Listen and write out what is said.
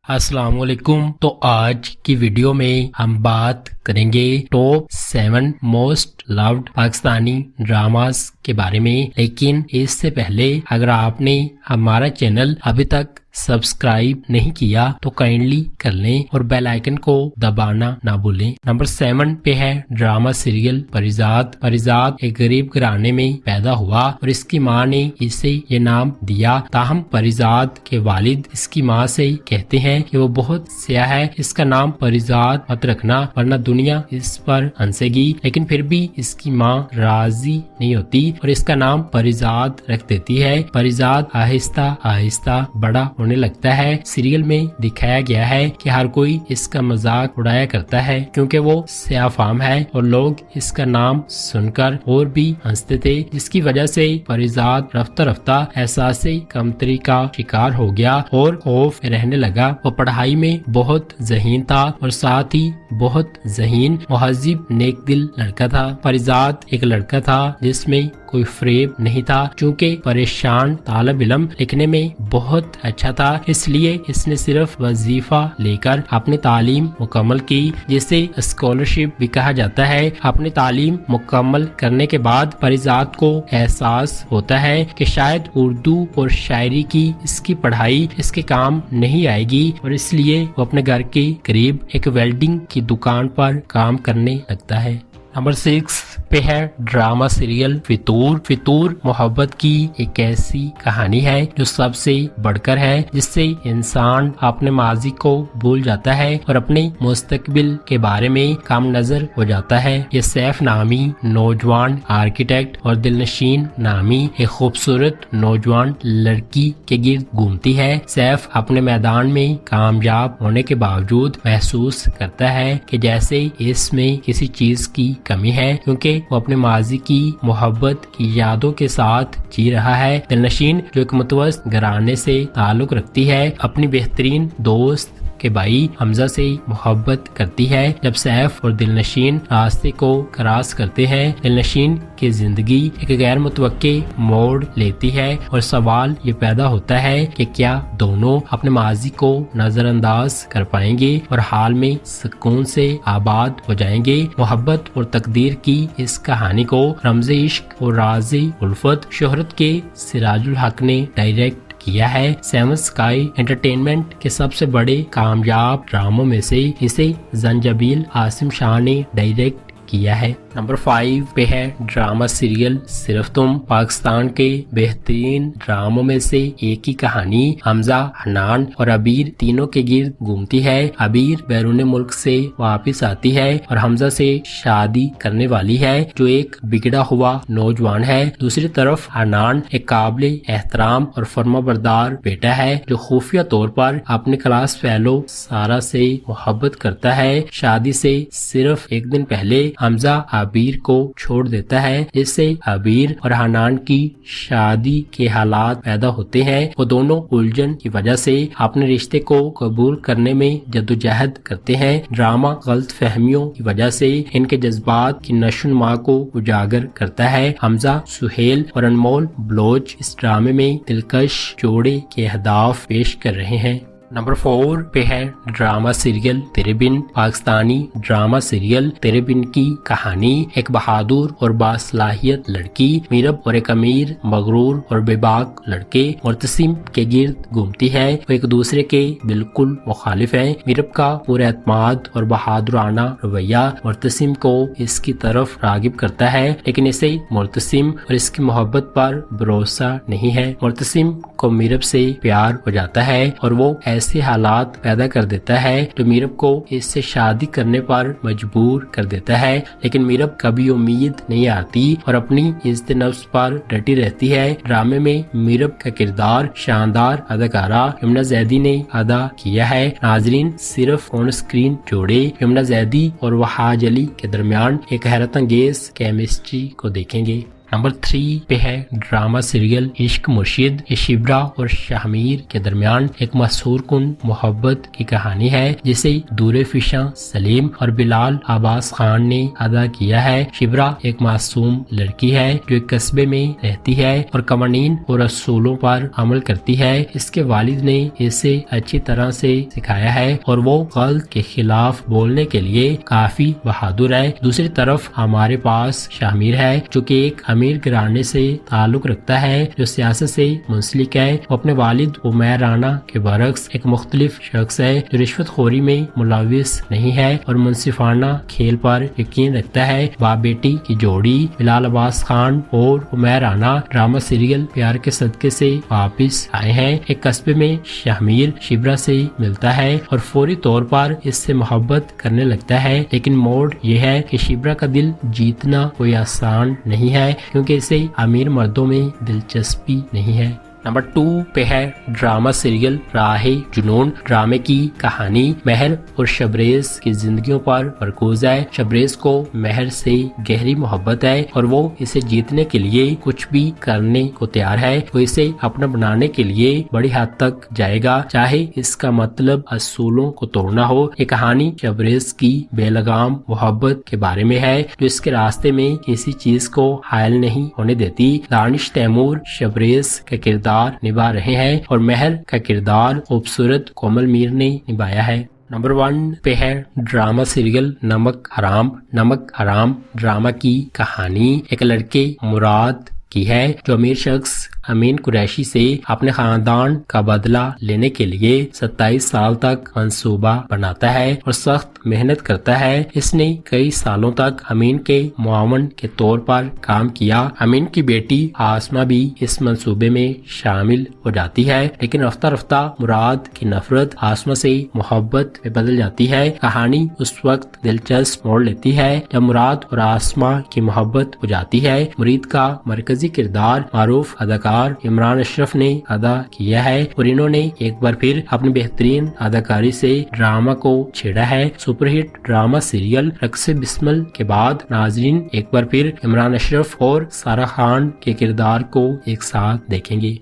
अस्सलाम वालेकुम। तो आज की वीडियो में हम बात करेंगे top 7 most loved Pakistani dramas के बारे में। लेकिन इससे पहले अगर आपने हमारा चैनल अभी तक सब्सक्राइब नहीं किया तो काइंडली कर लें और बेल आइकन को दबाना ना भूलें। नंबर 7 पे है ड्रामा सीरियल परिजात। परिजात एक गरीब घराने में पैदा हुआ और इसकी माँ ने इसे ये नाम दिया। ताहम परिजात के वालिद इसकी माँ से कहते हैं कि वो बहुत स्याह है, इसका नाम परिजात मत रखना वरना दुनिया इस पर हंसेगी। लेकिन फिर भी इसकी माँ राजी नहीं होती और इसका नाम परिजात रख देती है। परिजात आहिस्ता आहिस्ता बड़ा होने लगता है। सीरियल में दिखाया गया है कि हर कोई इसका मजाक उड़ाया करता है क्योंकि वो स्याफाम है और लोग इसका नाम सुनकर और भी हंसते थे, जिसकी वजह से परिजात रफ्ता रफ्ता एहसासे कमतरी का शिकार हो गया और खौफ रहने लगा। वो पढ़ाई में बहुत ज़हीन था और साथ ही बहुत ज़हीन मुहज़्ज़िब नेक दिल लड़का था। परिजात एक लड़का था जिसमें कोई फ्रेब नहीं था। चूँकि परेशान तालिब इल्म लिखने में बहुत अच्छा था, इसलिए इसने सिर्फ वजीफा लेकर अपनी तालीम मुकम्मल की, जिसे स्कॉलरशिप भी कहा जाता है। अपनी तालीम मुकम्मल करने के बाद परिजात को एहसास होता है कि शायद उर्दू और शायरी की इसकी पढ़ाई इसके काम नहीं आएगी और इसलिए वो अपने घर के करीब एक वेल्डिंग की दुकान पर काम करने लगता है। नंबर 6 पे है ड्रामा सीरियल फितूर। फितूर मोहब्बत की एक ऐसी कहानी है जो सबसे बढ़कर है, जिससे इंसान अपने माजी को भूल जाता है और अपने मुस्तकबिल के बारे में काम नजर हो जाता है। ये सैफ नामी नौजवान आर्किटेक्ट और दिलनशीन नामी एक खूबसूरत नौजवान लड़की के गिर्द घूमती है। सैफ अपने मैदान में कामयाब होने के बावजूद महसूस करता है कि जैसे इसमें किसी चीज की कमी है, क्योंकि वो अपने माजी की मोहब्बत की यादों के साथ जी रहा है। दिलनशीन जो एक मुतवस्सित घराने से ताल्लुक रखती है, अपनी बेहतरीन दोस्त के भाई हमजा से मोहब्बत करती है। जब सैफ और दिलनशीन रास्ते को क्रॉस करते हैं, दिलनशीन की जिंदगी एक गैर मुतवक्के मोड़ लेती है और सवाल ये पैदा होता है कि क्या दोनों अपने माजी को नजरअंदाज कर पाएंगे और हाल में सुकून से आबाद हो जाएंगे। मोहब्बत और तकदीर की इस कहानी को रमज़े इश्क और राज़े उल्फत शोहरत के सिराजुल हक ने डायरेक्ट किया है। 7 स्काई एंटरटेनमेंट के सबसे बड़े कामयाब ड्रामों में से इसे जंजाबिल आसिम शाह ने डायरेक्ट किया है। नंबर 5 पे है ड्रामा सीरियल सिर्फ तुम। पाकिस्तान के बेहतरीन ड्रामों में से एक ही कहानी हमजा, हनान और अबीर तीनों के गिर्द घूमती है। अबीर बैरून मुल्क से वापस आती है और हमजा से शादी करने वाली है, जो एक बिगड़ा हुआ नौजवान है। दूसरी तरफ हनान एक काबिल एहतराम और फर्माबरदार बेटा है, जो खुफिया तौर पर अपने क्लास फेलो सारा से मोहब्बत करता है। शादी से सिर्फ एक दिन पहले हमजा अबीर को छोड़ देता है, जिससे अबीर और हनान की शादी के हालात पैदा होते हैं। वो दोनों उलझन की वजह से अपने रिश्ते को कबूल करने में जद्दोजहद करते हैं। ड्रामा गलत फहमियों की वजह से इनके जज्बात की नशोनुमा को उजागर करता है। हमजा, सुहेल और अनमोल बलोच इस ड्रामे में दिलकश जोड़े के अहदाफ पेश कर रहे हैं। नंबर 4 पे है ड्रामा सीरियल तेरे बिन। पाकिस्तानी ड्रामा सीरियल तेरे बिन की कहानी एक बहादुर और बासलाहियत लड़की मीरब और एक अमीर मगरूर और बेबाक लड़के मुर्तसिम के गिर्द घूमती है। वो एक दूसरे के बिल्कुल मुखालिफ है। मीरब का पूरे एतमाद और बहादुराना रवैया मुर्तसिम को इसकी तरफ रागिब करता है, लेकिन इसे मुर्तसिम और इसकी मोहब्बत पर भरोसा नहीं है। मुर्तसिम को मीरब से प्यार हो जाता है और वो ऐसे हालात पैदा कर देता है जो मीरब को इससे शादी करने पर मजबूर कर देता है। लेकिन मीरब कभी उम्मीद नहीं आती और अपनी इज्जत नफ्स पर डटी रहती है। ड्रामे में मीरब का किरदार शानदार अदाकारा यमुना जैदी ने अदा किया है। नाजरीन सिर्फ ऑन स्क्रीन जोड़े यमुना जैदी और वहाज अली के दरमियान एक हैरत अंगेज केमिस्ट्री को देखेंगे। نمبر 3 پہ ہے ڈرامہ سیریل عشق مرشد. یہ شبرا اور شاہمیر کے درمیان ایک مسحور کن محبت کی کہانی ہے جسے دور فشاں سلیم اور بلال عباس خان نے ادا کیا ہے. شبرا ایک معصوم لڑکی ہے جو ایک قصبے میں رہتی ہے اور قوانین اور اصولوں پر عمل کرتی ہے. اس کے والد نے اسے اچھی طرح سے سکھایا ہے اور وہ غلط کے خلاف بولنے کے لیے کافی بہادر ہے. دوسری طرف ہمارے پاس شاہمیر ہے جو کہ ایک امیر گھرانے سے تعلق رکھتا ہے جو سیاست سے منسلک ہے. وہ اپنے والد عمیر رانا کے برعکس ایک مختلف شخص ہے جو رشوت خوری میں ملوث نہیں ہے اور منصفانہ کھیل پر یقین رکھتا ہے. باپ بیٹی کی جوڑی بلال عباس خان اور عمیر رانا ڈرامہ سیریل پیار کے صدقے سے واپس آئے ہیں. ایک قصبے میں شاہمیر شبرا سے ملتا ہے اور فوری طور پر اس سے محبت کرنے لگتا ہے. لیکن موڑ یہ ہے کہ شبرا کا دل جیتنا کوئی آسان نہیں ہے کیونکہ اسے امیر مردوں میں دلچسپی نہیں ہے. نمبر 2 پہ ہے ڈرامہ سیریل راہ جنون. ڈرامے کی کہانی مہر اور شبریز کی زندگیوں پر مرکوز ہے. شبریز کو مہر سے گہری محبت ہے اور وہ اسے جیتنے کے لیے کچھ بھی کرنے کو تیار ہے. وہ اسے اپنا بنانے کے لیے بڑی حد تک جائے گا چاہے اس کا مطلب اصولوں کو توڑنا ہو. یہ کہانی شبریز کی بے لگام محبت کے بارے میں ہے جو اس کے راستے میں کسی چیز کو حائل نہیں ہونے دیتی. دانش تیمور شبریز کا کردار نبھا رہے ہیں اور مہر کا کردار خوبصورت کومل میر نے نبھایا ہے. نمبر 1 پہ ہے ڈرامہ سیریل نمک حرام. نمک حرام ڈرامہ کی کہانی ایک لڑکے مراد کی ہے جو امیر شخص امین قریشی سے اپنے خاندان کا بدلہ لینے کے لیے 27 سال تک منصوبہ بناتا ہے اور سخت محنت کرتا ہے. اس نے کئی سالوں تک امین کے معاون کے طور پر کام کیا. امین کی بیٹی آسما بھی اس منصوبے میں شامل ہو جاتی ہے لیکن رفتہ رفتہ مراد کی نفرت آسما سے محبت میں بدل جاتی ہے. کہانی اس وقت دلچسپ موڑ لیتی ہے جب مراد اور آسما کی محبت ہو جاتی ہے. مرید کا مرکزی کردار معروف اداکار عمران اشرف نے ادا کیا ہے اور انہوں نے ایک بار پھر اپنی بہترین اداکاری سے ڈرامہ کو چھیڑا ہے. سپر ہٹ ڈرامہ سیریل رقص بسمل کے بعد ناظرین ایک بار پھر عمران اشرف اور سارہ خان کے کردار کو ایک ساتھ دیکھیں گے.